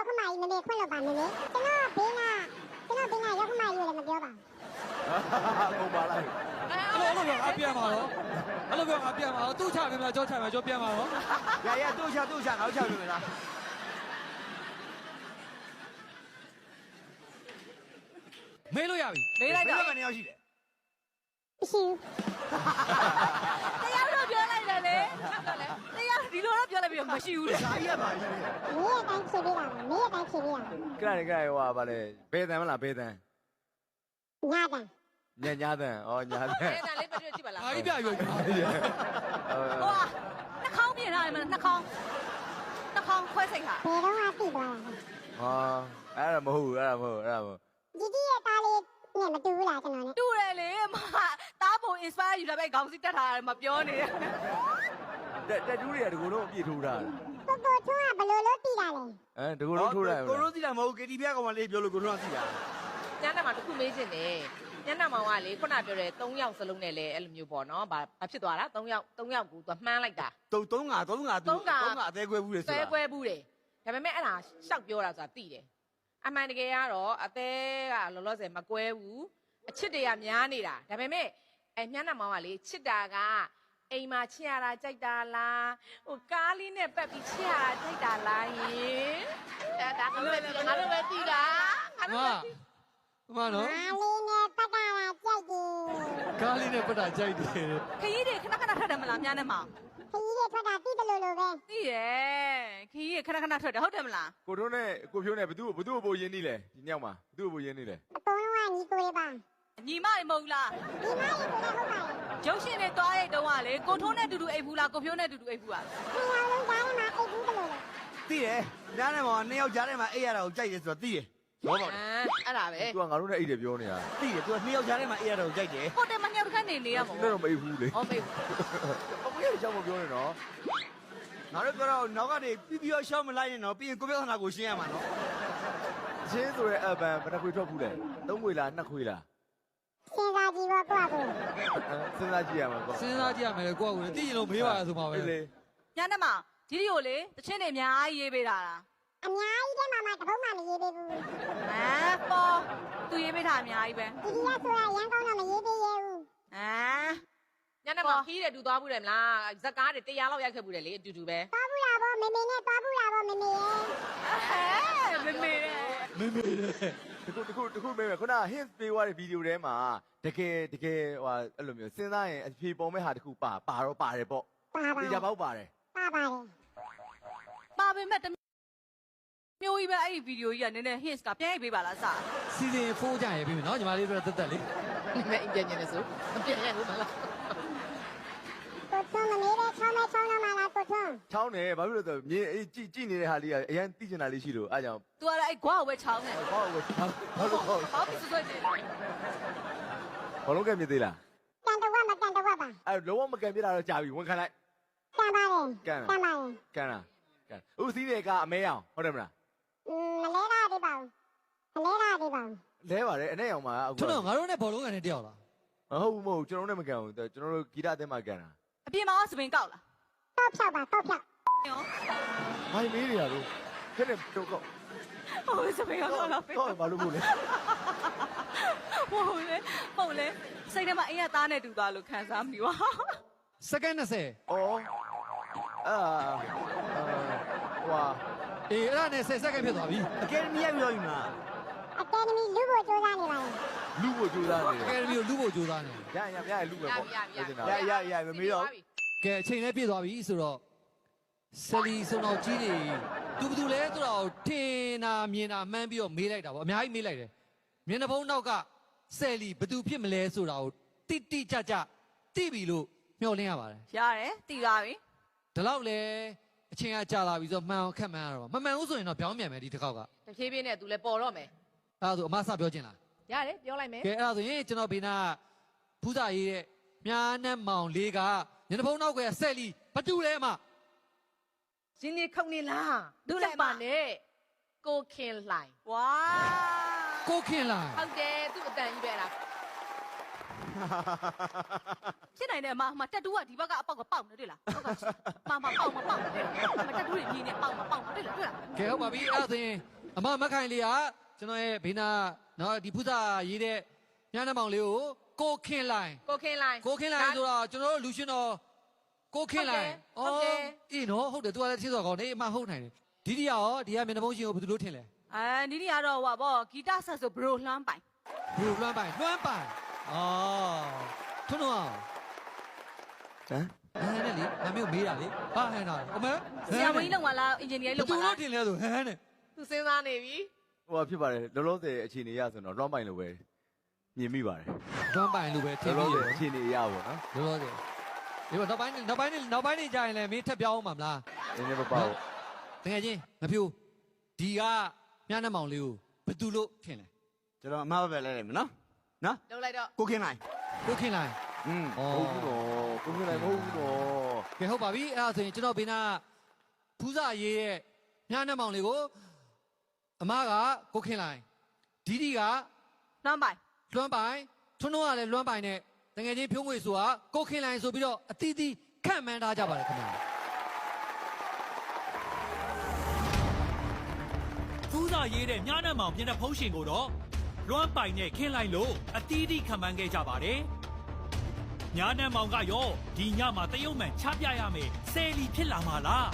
ရောက်ခမကြီးမမေခွင့်လို့ပါမမေကျွန်တော်ဘေးကရောက်ခမကြီးလည်းမပြောပါ ဟုတ်ပါလား အဲ့လိုပြောပြန်ပါတော့အဲ့လိုပြောပြန်ပါတော့သူ့ချပြန်မလားကြောချပြန်ကြောပြန်ပါတော့ ရတို့ချငါတို့ချပြီမလား မေးလို့ရပြီ မေးလိုက်တာ ဘယ်နှစ်ယောက်ရှိလဲ မရှိ တရားတော့ပြောလိုက်တယ်လေတရားဒီလိုတော့ပြောလိုက်ပြီးတော့မရှိဘူးလေ ဒါကြီးရပါရှိတယ် ဘူးမေးရတိုင်းဖြေပေးတာပါမေးရတိုင်းဖြေပေးတာ ကြရဟိုပါလေဘယ်တန်မလားဘယ်တန် ညာတန် ညာတန် အဲ့ဒါလေးပြည့်ကြည့်ပါလား အားကြီးပြပြီ ဟိုကနှာခေါင်းပြင်ထားတယ်မနှာခေါင်းခွဲစိတ်ဟာ ဘယ်တော့မှသိသွားတာ အဲ့ဒါမဟုတ်ဒီဒီရဲ့သားလေးနဲ့မတူဘူးလားကျွန်တော်နဲ့ တူတယ်လေမတားဖို့ inspire ယူတာပဲခေါင်းစီတက်ထားတယ်မပြောနေတယ် တက်တူးတွေကတကူလုံးအပြည့်ထိုးထား ကိုကိုထွန်းကဘယ်လိုလုပ်သိတာလဲ တကူလုံးထိုးထား ကိုရိုးသိတာမဟုတ် KTV ကောင်မလေးပြောလို့ကိုရိုးကသိတာ ညနေမှာတစ်ခုမေးချင်တယ်ညနေမောင်ကလေခုနပြောတဲ့3ယောက်စလုံးနဲ့လေအဲ့လိုမျိုးပေါ့နော်ဘာဖြစ်သွားတာ3ယောက်ကိုသူမှန်းလိုက်တာ 3 5အသေးခွဲဘူးလေဆို ဆွဲ တာ ကွဲဘူးတယ်ဒါပေမဲ့အဲ့ဒါရှောက်ပြောတာဆိုတာသိတယ်အမှန်တကယ်ကတော့အသေးကလောလောဆယ်မကွဲဘူးအချစ်တွေကများနေတာဒါပေမဲ့ညနေမောင်ကလေချစ်တာကအိမ်မှာချစ်ရတာကြိုက်တာလားဟိုကားလေးနဲ့ပတ်ပြီးချစ်ရတာကြိုက်တာလားယင်အဲ့ဒါငါတို့ပဲသိတာငါတို့ပဲသိ မနော် အားလေးနဲ့ပတ်တာကြိုက်တယ် ကားလေးနဲ့ပတ်တာကြိုက်တယ် ခရီးတွေခဏထွက်တယ်မလားညနေမောင် ခကြီးတွေထွက်တာသိတယ်လို့ပဲ သိတယ်ခရီးတွေခဏထွက်တယ်ဟုတ်တယ်မလား ကိုထုံးနဲ့ကိုဖြိုးနဲ့ဘသူ့ကိုပိုရင်းနေလဲဒီညောက်မှာဘသူ့ကိုပိုရင်းနေလဲ အကုန်လုံးကညီကိုလေးပါ ညီမတွေမဟုတ်လား ဒီမကြီးကိုလည်းဟုတ်ပါတယ် ရုပ်ရှင်တွေတွားရတုံးကလေကိုထုံးနဲ့တူတူအိပ်ဘူးလားကိုဖြိုးနဲ့တူတူအိပ်ဘူးလား ဒီအောင်လုံးကြားထဲမှာအိတ်ဘူးတယ်လို့ သိတယ်ညားနေမှာ2ယောက်ကြားထဲမှာအိတ်ရတာကိုကြိုက်တယ်ဆိုတော့သိတယ် ရောပါ အဲ့ဒါပဲ သူကငါတို့နဲ့အိတ်တယ်ပြောနေတာ သိတယ်သူက2ယောက်ကြားထဲမှာအိတ်ရတာကိုကြိုက်တယ် ဟိုတယ်မညောက်တစ်ခါနေနေရမှာ သူလည်းတော့မအိတ်ဘူးလေ ဟုတ်ပြီ အမေကကြောက်မပြောနေတော့ ငါတို့ပြောတော့နောက်ကနေပြီးရှောင်းမလိုက်နဲ့တော့ပြီးရင်ကိုပြောခနာကိုရှင်းရမှာနော် ချင်းဆိုတဲ့အပန်ဘယ်နှခွေထွက်ဘူးလဲ3ခွေလား2ခွေလား စဉ်းစားကြည့်ပါကွာကို စဉ်းစားကြည့်ရမှာပေါ့ စဉ်းစားကြည့်ရမယ်လေကိုယ့်ကိုယ်သိရင်လို့မေးပါဆိုမှာပဲ လေ ညနေမှာဒီဒီကိုလေတချင်းတွေအများကြီးရေးပေးတာလား အများကြီးထဲမှာတပုံးမှမရေးသေးဘူး ပေါ်သူရေးပေးတာအများကြီးပဲ ဒီဒီကဆိုရရန်ကောင်းတော့မရေးသေးရဘူး ညနေမှာခီးတယ်တူသွားဘူးတယ်မလားဇက်ကားတွေ100လောက်ရိုက်ခဲ့ဘူးတယ်လေအတူတူပဲ သွားဘူးလားဗောမေမေနဲ့သွားဘူးလားဗောမေမေရဲ့ မေမေ မေးမေးတယ် တခုမေးမယ်ခုန hint ပေးသွားတဲ့ဗီဒီယိုထဲမှာတကယ်ဟိုအဲ့လိုမျိုးစဉ်းစားရင်အဖြေပေါ်မဲ့ဟာတခုပါတော့ပါတယ်ပေါ့ ပါပါ ဒီကြပေါက်ပါတယ် ပါပါတယ် ပါပေမဲ့မျိုးကြီးပဲအဲ့ဒီဗီဒီယိုကြီးကနည်းနည်း hints ကပြန်ရိုက်ပေးပါလားစာ စီစဉ်4ကြရပြီနော်ညီမလေးပြောတက်လေ နည်းနည်းအင်ပြန်နေလို့ဆိုအပြန်ရိုက်လို့မလား ကိုထွန်းမမေးတဲ့ချောင်းမဲချောင်းတော့မှလားကိုထွန်း ချောင်းတယ်ဘာဖြစ်လို့လဲဆိုမြင်ကြည့်နေတဲ့ဟာလေးကအရင်သိချင်တာလေးရှိလို့အားကြောင့် तू အဲ့ဂွားကိုပဲချောင်းနေ ဘာလို့ဘာလို့ ဟောပြီးဆွဲနေ ဘာလို့ကဲမြင်သေးလား ကန်တော့မကန်တော့ပါ အဲ့လုံးဝမကန်ပြတာတော့ကြာပြီဝန်ခံလိုက် ကန်ပါတယ် ကန်လားကန်ဥစည်းတွေကအမဲအောင်ဟုတ်တယ်မလား မလဲတာဒီပါမလဲတာဒီပါ လဲပါတယ်အနဲ့အောင်မှာအခု ကျွန်တော်ငါတို့နဲ့ဘောလုံးကန်နဲ့တယောက်လား မဟုတ်ဘူးမဟုတ်ကျွန်တော်တို့နဲ့မကန်ဘူးကျွန်တော်တို့ဂီတအသင်းမှာကန်တာ အပြင်မှာစပင်ကောက်လား တော့ဖြောက်ပါတော့ဖြောက် ရော မိုင်းမေးနေရလို့ခဲနဲ့တော့ကော ဟိုစပင်ကောက်လားဖေး ဘာလို့ဘူးလဲ ဟုတ်လေစိတ်ထဲမှာအင်းရသားနဲ့တူသွားလို့ခံစားမိပါ စက္ကန့်20 ဩဟွာ အေးအဲ့ဒါနဲ့10စက္ကန့်ဖြစ်သွားပြီ အကယ်ဒမီကပြောယူမှာ အကယ်ဒမီလူဖို့ကြိုးစားနေပါလေ လူ့ကိုကြိုးစားနေ အကယ်ဒမီကိုလူဖို့ကြိုးစားနေ ရလူပဲပေါ့ ရမမေးတော့ ကဲအချိန်လည်းပြည့်သွားပြီဆိုတော့ဆယ်လီစုံတော်ကြီးတွေသူဘယ်သူလဲဆိုတော့ထင်တာမြင်တာမှန်းပြီးတော့မေးလိုက်တာပေါ့အများကြီးမေးလိုက်တယ်မျက်နှာဖုံးနောက်ကဆယ်လီဘယ်သူဖြစ်မလဲဆိုတာကိုတိကျသိပြီလို့မျှော်လင့်ရပါတယ် ရတယ်တည်ပါပြီ ဒီလောက်လဲအချိန်ကကြာလာပြီဆိုတော့မှန်အောင်ခက်မှန်းရတော့မမှန်ဘူးဆိုရင်တော့ပြောင်းပြန်မယ်ဒီတစ်ခေါက်က တဖြည်းဖြည်းနဲ့ तू လည်းပေါ်တော့မယ် အဲ့ဒါဆိုအမစပြောချင်လား ရတယ်ပြောလိုက်မယ် ကဲအဲ့ဒါဆိုရင်ကျွန်တော်ဘေးနာဖူးစာရေးတဲ့မြားနဲ့မောင်လေးကညနေဖုံးနောက်ကဆယ်လီဘတူလဲအမ ရင်းနေခုန်နေလားဒုလည်းပါနဲ့ကိုခင်လှိုင်ဝါ ကိုခင်လာ ဟုတ်တယ်သူ့အတန်ကြီးပဲလား ဖြစ်နိုင်တယ်အမတက်တူးကဒီဘက်ကအပေါက်ကပေါက်နေတွေ့လားဟုတ်ကဲ့မပေါက်နေတယ်မတက်တူးတွေမြင်းနေပေါက်နေတွေ့လား ကဲဟုတ်ပါပြီအဲ့ဒါဆိုရင်အမမက်ခိုင်လေးကကျွန်တော်ရဲ့ဘေးနာနော်ဒီဖုဇာရေးတဲ့ညနေမောင်လေးကိုခင်လိုင် ကိုခင်းလိုက် ဆိုတော့ကျွန်တော်တို့လူရှင်တော်ကိုခင်လိုင် ဟုတ်တယ် အေးနော်ဟုတ်တယ်သူကလည်းချင်းစော်ကောင်းနေအမဟုတ်နိုင်တယ်ဒီတီရောဒီကမျက်နှာဖုံးရှင်ကိုဘယ်သူလို့ထင်လဲ နီးနီးကတော့ဟိုပါဗောဂီတဆက်ဆိုဘရိုလှမ်းပိုင် ဘလူးလွမ်းပိုင်အော်ထွန်းတော့ ဟမ် ဟဲ့နဲ့လေငါမျိုးမေးတာလေဟာဟဲ့နော်အမေ ဆရာဝန်ကြီးလုံပါလားအင်ဂျင်နီယာလုံ သူ ပါလား လို့ထင်လဲဆိုဟဲ့နဲ့ သူစဉ်းစားနေပြီ ဟိုကဖြစ်ပါတယ်လောလောဆယ်အခြေအနေရဆိုတော့ run ပိုင်လို့ပဲမြင်မိပါတယ် လွမ်းပိုင်လို့ပဲထင် လော ပြီး လော ရ ဆယ်အခြေအနေရပါတော့နော် လောလောဆယ်ဒီတော့နောက်ပိုင်းနေကြရင်လည်းမင်းထက်ပြောင်းအောင်မလား နည်းနည်းမပေါ့ တကယ်ချင်းငါဖြူဒီကမြန်းနှမောင်လေးကိုဘယ်သူလို့ထင်လဲ ကျွန်တော်အမပဲလဲလိုက်မယ်နော် လုံးလိုက်တော့ ကိုခင်းလိုက် ကိုခင်လိုက် ဟုတ်ဘူးတော့ကိုမြင်လိုက်မဟုတ်ဘူးတော့ ကဲဟုတ်ပါပြီအဲ့ဒါဆိုရင်ကျွန်တော်ဘေးနာဖူးစာရေးရဲ့မြန်းနှမောင်လေးကိုအမကကိုခင်လိုက်ဒီဒီက လှမ်းပိုင် လွမ်းပိုင်ထွန်းထွန်းကလည်းလွမ်းပိုင်နဲ့တကယ်ချင်းဖြိုးငွေဆိုတာကိုခင်လိုက်ဆိုပြီးတော့အတီးတီးခန့်မှန်းထားကြပါတယ်ခင်ဗျာ ဖူးစာရေးတဲ့ညနက်မောင်မျက်နှာဖုံးရှင်ကိုတော့လွမ်းပိုင်နဲ့ခင်းလိုက်လို့အတီးတီးခံမှန်းခဲ့ကြပါတယ်ညနက်မောင်ကရောဒီညမှာတရုတ်မှန်ချပြရမယ်ဆယ်လီဖြစ်လာမှာလား